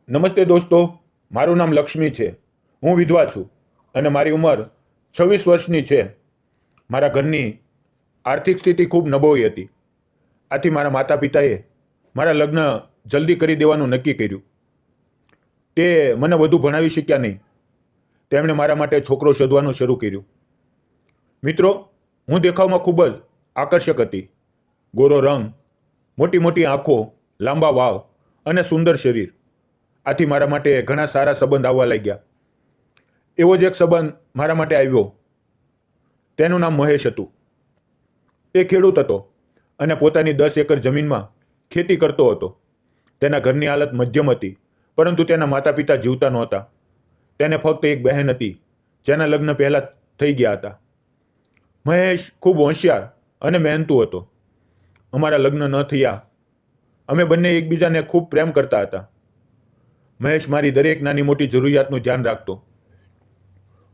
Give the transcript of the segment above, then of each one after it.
નમસ્તે દોસ્તો, મારું નામ લક્ષ્મી છે. હું વિધવા છું અને મારી ઉંમર 26 વર્ષની છે. મારા ઘરની આર્થિક સ્થિતિ ખૂબ નબળી હતી. આથી મારા માતા પિતાએ મારા લગ્ન જલ્દી કરી દેવાનું નક્કી કર્યું. તે મને વધુ ભણાવી શક્યા નહીં. તેમણે મારા માટે છોકરો શોધવાનું શરૂ કર્યું. મિત્રો, હું દેખાવમાં ખૂબ જ આકર્ષક હતી. ગોરો રંગ, મોટી મોટી આંખો, લાંબા વાળ અને સુંદર શરીર. આથી મારા માટે ઘણા સારા સંબંધ આવવા લાગ્યા. એવો જ એક સંબંધ મારા માટે આવ્યો. તેનું નામ મહેશ હતું. તે ખેડૂત હતો અને પોતાની 10 એકર જમીનમાં ખેતી કરતો હતો. તેના ઘરની હાલત મધ્યમ હતી, પરંતુ તેના માતા પિતા જીવતા નહોતા. તેને ફક્ત એક બહેન હતી, જેના લગ્ન પહેલાં થઈ ગયા હતા. મહેશ ખૂબ હોશિયાર અને મહેનતુ હતો. અમારા લગ્ન ન થયા. અમે બંને એકબીજાને ખૂબ પ્રેમ કરતા હતા. મહેશ મારી દરેક નાની મોટી જરૂરિયાતનું ધ્યાન રાખતો.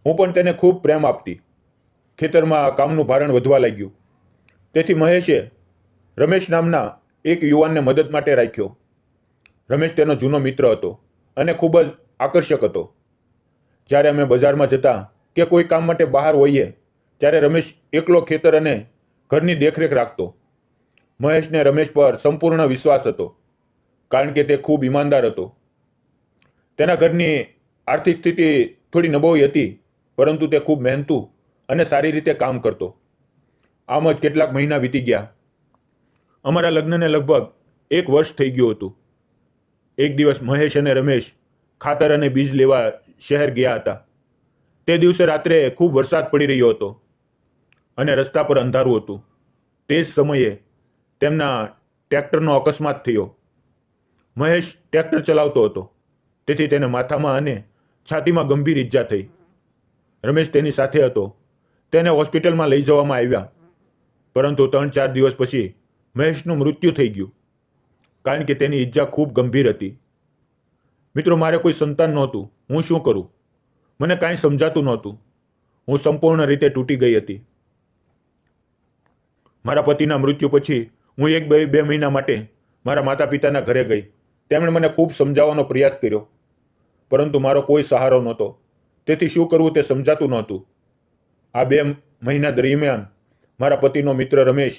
હું પણ તેને ખૂબ પ્રેમ આપતી. ખેતરમાં કામનું ભારણ વધવા લાગ્યું. તેથી મહેશે રમેશ નામના એક યુવાનને મદદ માટે રાખ્યો. રમેશ તેનો જૂનો મિત્ર હતો અને ખૂબ જ આકર્ષક હતો. જ્યારે અમે બજારમાં જતા કે કોઈ કામ માટે બહાર હોઈએ, ત્યારે રમેશ એકલો ખેતર અને ઘરની દેખરેખ રાખતો. મહેશને રમેશ પર સંપૂર્ણ વિશ્વાસ હતો, કારણ કે તે ખૂબ ઈમાનદાર હતો. તેના ઘરની આર્થિક સ્થિતિ થોડી નબળી હતી, પરંતુ તે ખૂબ મહેનતુ અને સારી રીતે કામ કરતો. આમ જ કેટલાક મહિના વીતી ગયા. અમારા લગ્નને લગભગ 1 વર્ષ થઈ ગયું હતું. એક દિવસ મહેશ અને રમેશ ખાતર અને બીજ લેવા શહેર ગયા હતા. તે દિવસે રાત્રે ખૂબ વરસાદ પડી રહ્યો હતો અને રસ્તા પર અંધારું હતું. તે જ સમયે તેમના ટ્રેક્ટરનો અકસ્માત થયો. મહેશ ટ્રેક્ટર ચલાવતો હતો, તેથી તેને માથામાં અને છાતીમાં ગંભીર ઈજા થઈ. રમેશ તેની સાથે હતો. તેને હોસ્પિટલમાં લઈ જવામાં આવ્યા, પરંતુ 3-4 દિવસ પછી મહેશનું મૃત્યુ થઈ ગયું, કારણ કે તેની ઈજા ખૂબ ગંભીર હતી. મિત્રો, મારે કોઈ સંતાન નહોતું. હું શું કરું? મને કાંઈ સમજાતું નહોતું. હું સંપૂર્ણ રીતે તૂટી ગઈ હતી. મારા પતિના મૃત્યુ પછી હું 1-2 મહિના માટે મારા માતા પિતાના ઘરે ગઈ. તેમણે મને ખૂબ સમજાવવાનો પ્રયાસ કર્યો, પરંતુ મારો કોઈ સહારો નહોતો. તેથી શું કરવું તે સમજાતું નહોતું. આ 2 મહિના દરમિયાન મારા પતિનો મિત્ર રમેશ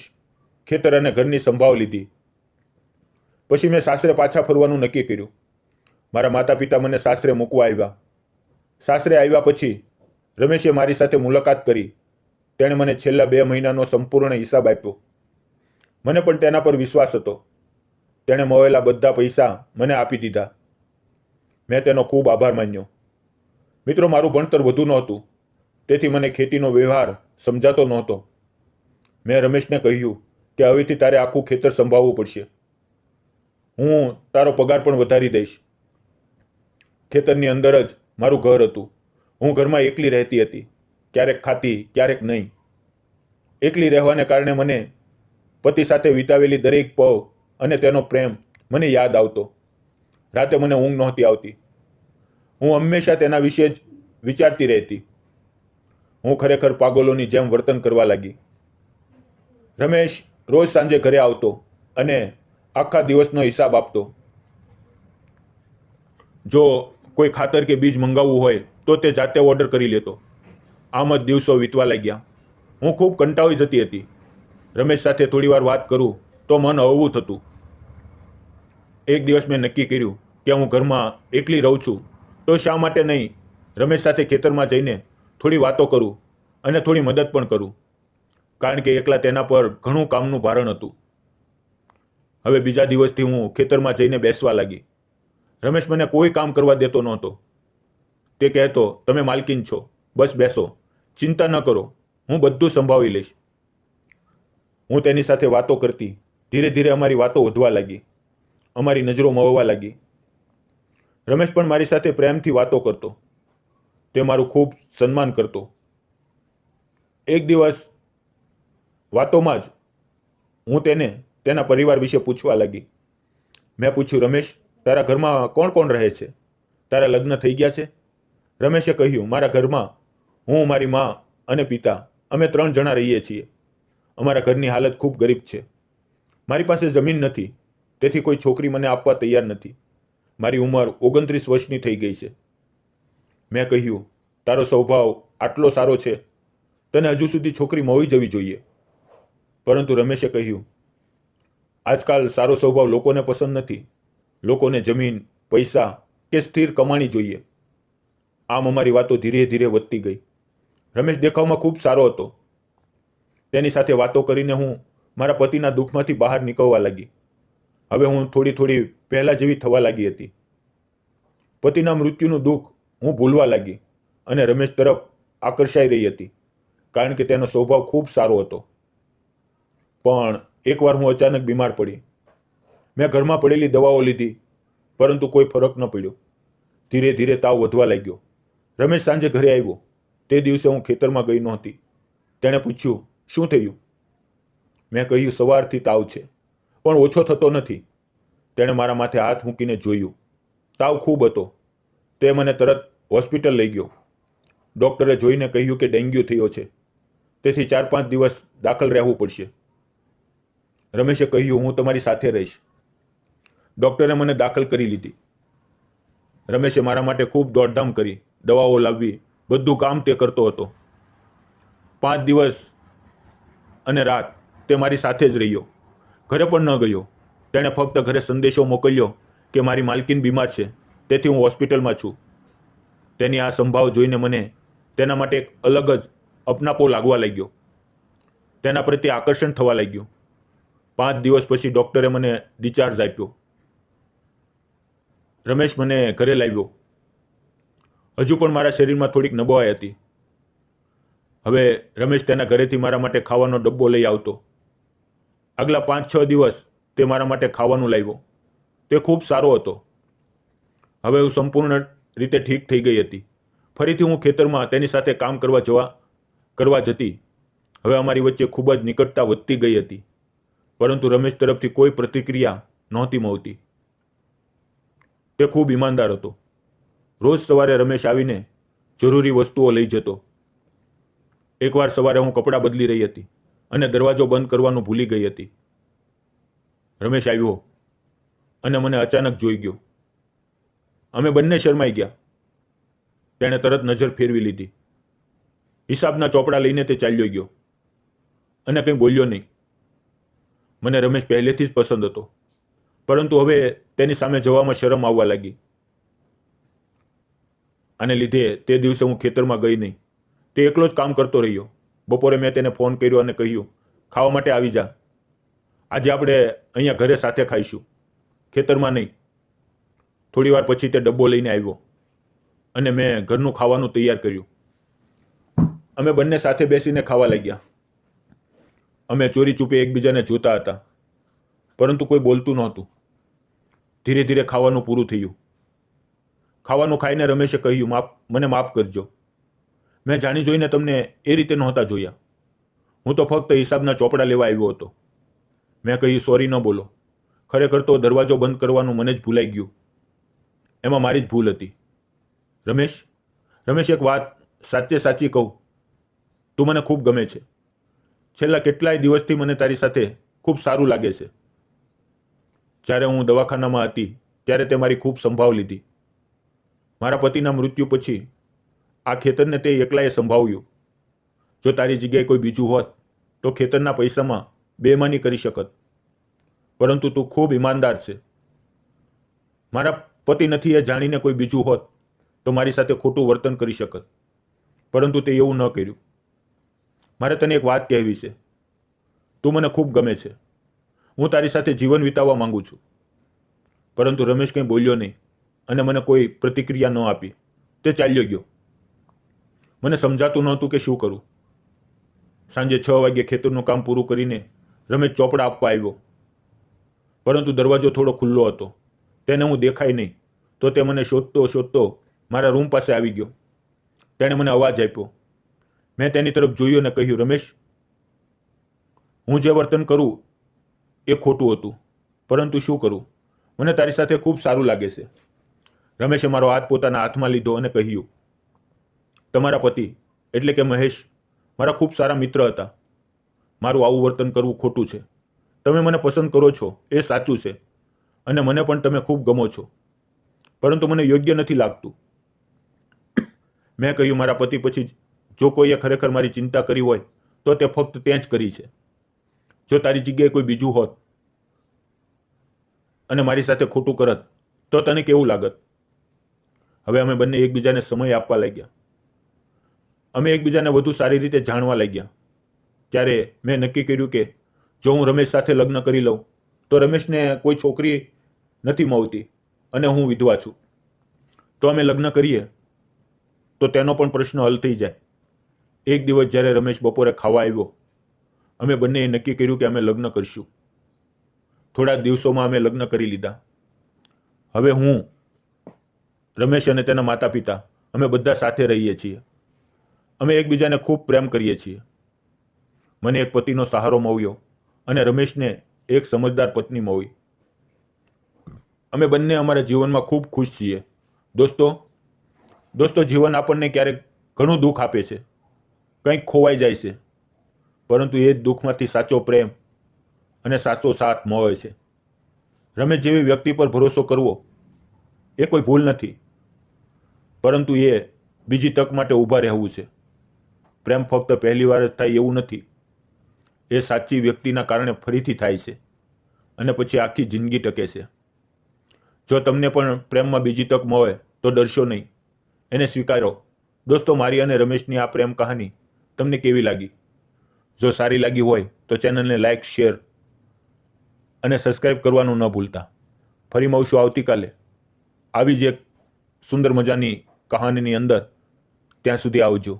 ખેતર અને ઘરની સંભાળ લીધી. પછી મેં સાસરે પાછા ફરવાનું નક્કી કર્યું. મારા માતા પિતા મને સાસરે મૂકવા આવ્યા. સાસરે આવ્યા પછી રમેશે મારી સાથે મુલાકાત કરી. તેણે મને છેલ્લા 2 મહિનાનો સંપૂર્ણ હિસાબ આપ્યો. મને પણ તેના પર વિશ્વાસ હતો. તેણે મળેલા બધા પૈસા મને આપી દીધા. મેં તેનો ખૂબ આભાર માન્યો. મિત્રો, મારું ભણતર વધુ નહોતું, તેથી મને ખેતીનો વ્યવહાર સમજાતો નહોતો. મેં રમેશને કહ્યું કે હવેથી તારે આખું ખેતર સંભાળવું પડશે. હું તારો પગાર પણ વધારી દઈશ. ખેતરની અંદર જ મારું ઘર હતું. હું ઘરમાં એકલી રહેતી હતી. ક્યારેક ખાતી, ક્યારેક નહીં. એકલી રહેવાને કારણે મને પતિ સાથે વિતાવેલી દરેક પળ અને તેનો પ્રેમ મને યાદ આવતો. રાતે મને ઊંઘ નહોતી આવતી. હું હંમેશા તેના વિશે જ વિચારતી રહેતી. હું ખરેખર પાગલોની જેમ વર્તન કરવા લાગી. રમેશ રોજ સાંજે ઘરે આવતો અને આખા દિવસનો હિસાબ આપતો. જો કોઈ ખાતર કે બીજ મંગાવવું હોય તો તે જાતે ઓર્ડર કરી લેતો. આમ જ દિવસો વીતવા લાગ્યા. હું ખૂબ કંટાળી જતી હતી. રમેશ સાથે થોડીવાર વાત કરું તો મન હળવું થતું. એક દિવસ મેં નક્કી કર્યું કે હું ઘરમાં એકલી રહું છું, તો શા માટે નહીં રમેશ સાથે ખેતરમાં જઈને થોડી વાતો કરું અને થોડી મદદ પણ કરું, કારણ કે એકલા તેના પર ઘણું કામનું ભારણ હતું. હવે બીજા દિવસથી હું ખેતરમાં જઈને બેસવા લાગી. રમેશ મને કોઈ કામ કરવા દેતો નહોતો. તે કહેતો, તમે માલકીન છો, બસ બેસો, ચિંતા ન કરો, હું બધું સંભાળી લઈશ. હું તેની સાથે વાતો કરતી. ધીરે ધીરે અમારી વાતો વધવા લાગી. અમારી નજરો મળવા લાગી. રમેશ પણ મારી સાથે પ્રેમથી વાતો કરતો. તે મારું ખૂબ સન્માન કરતો. એક દિવસ વાતોમાં જ હું તેને તેના પરિવાર વિશે પૂછવા લાગી. મેં પૂછ્યું, રમેશ, તારા ઘરમાં કોણ કોણ રહે છે? તારા લગ્ન થઈ ગયા છે? રમેશે કહ્યું, મારા ઘરમાં હું, મારી મા અને પિતા, અમે 3 જણા રહીએ છીએ. અમારા ઘરની હાલત ખૂબ ગરીબ છે. મારી પાસે જમીન નથી, તેથી કોઈ છોકરી મને આપવા તૈયાર નથી. મારી ઉંમર 29 વર્ષની થઈ ગઈ છે. મેં કહ્યું, તારો સ્વભાવ આટલો સારો છે, તને હજુ સુધી છોકરી મળી જવી જોઈએ. પરંતુ રમેશે કહ્યું, આજકાલ સારો સ્વભાવ લોકોને પસંદ નથી. લોકોને જમીન, પૈસા કે સ્થિર કમાણી જોઈએ. આમ અમારી વાતો ધીરે ધીરે વધતી ગઈ. રમેશ દેખાવમાં ખૂબ સારો હતો. તેની સાથે વાતો કરીને હું મારા પતિના દુઃખમાંથી બહાર નીકળવા લાગી. હવે હું થોડી થોડી પહેલાં જેવી થવા લાગી હતી. પતિના મૃત્યુનું દુઃખ હું ભૂલવા લાગી અને રમેશ તરફ આકર્ષાઈ રહી હતી, કારણ કે તેનો સ્વભાવ ખૂબ સારો હતો. પણ એકવાર હું અચાનક બીમાર પડી. મેં ઘરમાં પડેલી દવાઓ લીધી, પરંતુ કોઈ ફરક ન પડ્યો. ધીરે ધીરે તાવ વધવા લાગ્યો. રમેશ સાંજે ઘરે આવ્યો. તે દિવસે હું ખેતરમાં ગઈ નહોતી. તેણે પૂછ્યું, શું થયું? મેં કહ્યું, સવારથી તાવ છે, પણ ઓછો થતો નથી. તેણે મારા માથે હાથ મૂકીને જોયું. તાવ ખૂબ હતો. તે મને તરત હોસ્પિટલ લઈ ગયો. ડૉક્ટરે જોઈને કહ્યું કે ડેન્ગ્યુ થયો છે, તેથી 4-5 દિવસ દાખલ રહેવું પડશે. રમેશે કહ્યું, હું તમારી સાથે રહીશ. ડૉક્ટરે મને દાખલ કરી લીધી. રમેશે મારા માટે ખૂબ દોડધામ કરી. દવાઓ લાવવી, બધું કામ તે કરતો હતો. 5 દિવસ અને રાત તે મારી સાથે જ રહ્યો. ઘરે પણ ન ગયો. તેણે ફક્ત ઘરે સંદેશો મોકલ્યો કે મારી માલકીન બીમાર છે, તેથી હું હોસ્પિટલમાં છું. તેની આ સંભાવ જોઈને મને તેના માટે એક અલગ જ અપનાપો લાગવા લાગ્યો. તેના પ્રત્યે આકર્ષણ થવા લાગ્યું. 5 દિવસ પછી ડૉક્ટરે મને ડિસ્ચાર્જ આપ્યો. રમેશ મને ઘરે લાવ્યો. હજુ પણ મારા શરીરમાં થોડીક નબળાઈ હતી. હવે રમેશ તેના ઘરેથી મારા માટે ખાવાનો ડબ્બો લઈ આવતો. આગલા 5-6 દિવસ તે મારા માટે ખાવાનું લાવ્યો. તે ખૂબ સારો હતો. હવે હું સંપૂર્ણ રીતે ઠીક થઈ ગઈ હતી. ફરીથી હું ખેતરમાં તેની સાથે કામ કરવા જતી. હવે અમારી વચ્ચે ખૂબ જ નિકટતા વધતી ગઈ હતી, પરંતુ રમેશ તરફથી કોઈ પ્રતિક્રિયા નહોતી મળતી. તે ખૂબ ઈમાનદાર હતો. રોજ સવારે રમેશ આવીને જરૂરી વસ્તુઓ લઈ જતો. એકવાર સવારે હું કપડાં બદલી રહી હતી અને દરવાજો બંધ કરવાનું ભૂલી ગઈ હતી. રમેશ આવ્યો અને મને અચાનક જોઈ ગયો. અમે બંને શરમાઈ ગયા. તેણે તરત નજર ફેરવી લીધી. હિસાબના ચોપડા લઈને તે ચાલ્યો ગયો અને કંઈ બોલ્યો નહીં. મને રમેશ પહેલેથી જ પસંદ હતો, પરંતુ હવે તેની સામે જવામાં શરમ આવવા લાગી. આને લીધે તે દિવસે હું ખેતરમાં ગઈ નહીં. તે એકલો જ કામ કરતો રહ્યો. બપોરે મેં તેને ફોન કર્યો અને કહ્યું, ખાવા માટે આવી જા. આજે આપણે અહીંયા ઘરે સાથે ખાઈશું, ખેતરમાં નહીં. થોડી વાર પછી તે ડબ્બો લઈને આવ્યો અને મેં ઘરનું ખાવાનું તૈયાર કર્યું. અમે બંને સાથે બેસીને ખાવા લાગ્યા. અમે ચોરી ચૂપે એકબીજાને જોતા હતા, પરંતુ કોઈ બોલતું નહોતું. ધીરે ધીરે ખાવાનું પૂરું થયું. ખાવાનું ખાઈને રમેશે કહ્યું, મને માફ કરજો. મેં જાણી જોઈને તમને એ રીતે નહોતા જોયા. હું તો ફક્ત હિસાબના ચોપડા લેવા આવ્યો હતો. મેં કહ્યું, સોરી ન બોલો. ખરેખર તો દરવાજો બંધ કરવાનું મને જ ભૂલાઈ ગયું. એમાં મારી જ ભૂલ હતી. રમેશ, એક વાત સાચે સાચી કહું, તું મને ખૂબ ગમે છે. છેલ્લા કેટલાય દિવસથી મને તારી સાથે ખૂબ સારું લાગે છે. જ્યારે હું દવાખાનામાં હતી ત્યારે તે મારી ખૂબ સંભાળ લીધી. મારા પતિના મૃત્યુ પછી આ ખેતરને તે એકલાએ સંભાળ્યું. જો તારી જગ્યાએ કોઈ બીજું હોત તો ખેતરના પૈસામાં બેમાની કરી શકત. પરંતુ તું ખૂબ ઈમાનદાર છે. મારા પતિ નથી એ જાણીને કોઈ બીજું હોત તો મારી સાથે ખોટું વર્તન કરી શકત, પરંતુ તે એવું ન કર્યું. મારે તને એક વાત કહેવી છે. તું મને ખૂબ ગમે છે. હું તારી સાથે જીવન વિતાવવા માંગુ છું. પરંતુ રમેશ કંઈ બોલ્યો નહીં અને મને કોઈ પ્રતિક્રિયા ન આપી. તે ચાલ્યો ગયો. મને સમજાતું નહોતું કે શું કરું. સાંજે 6 વાગ્યે ખેતરનું કામ પૂરું કરીને રમેશ ચોપડા આપવા આવ્યો, પરંતુ દરવાજો થોડો ખુલ્લો હતો. તેને હું દેખાય નહીં તો તે મને શોધતો મારા રૂમ પાસે આવી ગયો. તેણે મને અવાજ આપ્યો. મેં તેની તરફ જોયું અને કહ્યું, રમેશ, હું જે વર્તન કરું એ ખોટું હતું, પરંતુ શું કરું, મને તારી સાથે ખૂબ સારું લાગે છે. રમેશે મારો હાથ પોતાના હાથમાં લીધો અને કહ્યું, તમારા પતિ એટલે કે મહેશ મારા ખૂબ સારા મિત્ર હતા. મારું આવું વર્તન કરવું ખોટું છે. તમે મને પસંદ કરો છો એ સાચું છે, અને મને પણ તમે ખૂબ ગમો છો. પરંતુ મને યોગ્ય નથી લાગતું. મેં કહ્યું, મારા પતિ પછી જો કોઈએ ખરેખર મારી ચિંતા કરી હોય તો તે ફક્ત તે જ કરી છે. જો તારી જગ્યાએ કોઈ બીજું હોત અને મારી સાથે ખોટું કરત તો તને કેવું લાગત? હવે અમે બંને એકબીજાને સમય આપવા લાગ્યા. અમે એકબીજાને વધુ સારી રીતે જાણવા લાગ્યા. ત્યારે મેં નક્કી કર્યું કે જો હું રમેશ સાથે લગ્ન કરી લઉં તો રમેશને કોઈ છોકરી નથી મળતી અને હું વિધવા છું, તો અમે લગ્ન કરીએ તો તેનો પણ પ્રશ્ન હલ થઈ જાય. એક દિવસ જ્યારે રમેશ બપોરે ખાવા આવ્યો, અમે બંનેએ નક્કી કર્યું કે અમે લગ્ન કરીશું. થોડા દિવસોમાં અમે લગ્ન કરી લીધા. હવે હું, રમેશ અને તેના માતા પિતા અમે બધા સાથે રહીએ છીએ. અમે એકબીજાને ખૂબ પ્રેમ કરીએ છીએ. મને એક પતિનો સહારો મળ્યો અને રમેશને એક સમજદાર પત્ની મળી. અમે બંને અમારા જીવનમાં ખૂબ ખુશ છીએ. દોસ્તો, જીવન આપણને ક્યારેક ઘણું દુઃખ આપે છે, કંઈક ખોવાઈ જાય છે, પરંતુ એ જ દુઃખમાંથી સાચો પ્રેમ અને સાચો સાથ મળે છે. રમેશ જેવી વ્યક્તિ પર ભરોસો કરવો એ કોઈ ભૂલ નથી, પરંતુ એ બીજી તક માટે ઊભા રહેવું છે. પ્રેમ ફક્ત પહેલી વાર જ થાય એવું નથી. એ સાચી વ્યક્તિના કારણે ફરીથી થાય છે અને પછી આખી જિંદગી ટકે છે. જો તમને પણ પ્રેમમાં બીજી તક મળે તો ડરશો નહીં, એને સ્વીકારો. દોસ્તો, મારી અને રમેશની આ પ્રેમ કહાની તમને કેવી લાગી? જો સારી લાગી હોય તો ચેનલને લાઇક, શેર અને સબસ્ક્રાઈબ કરવાનું ન ભૂલતા. ફરી મળશું આવતીકાલે આવી જ એક સુંદર મજાની કહાનીની અંદર. ત્યાં સુધી આવજો.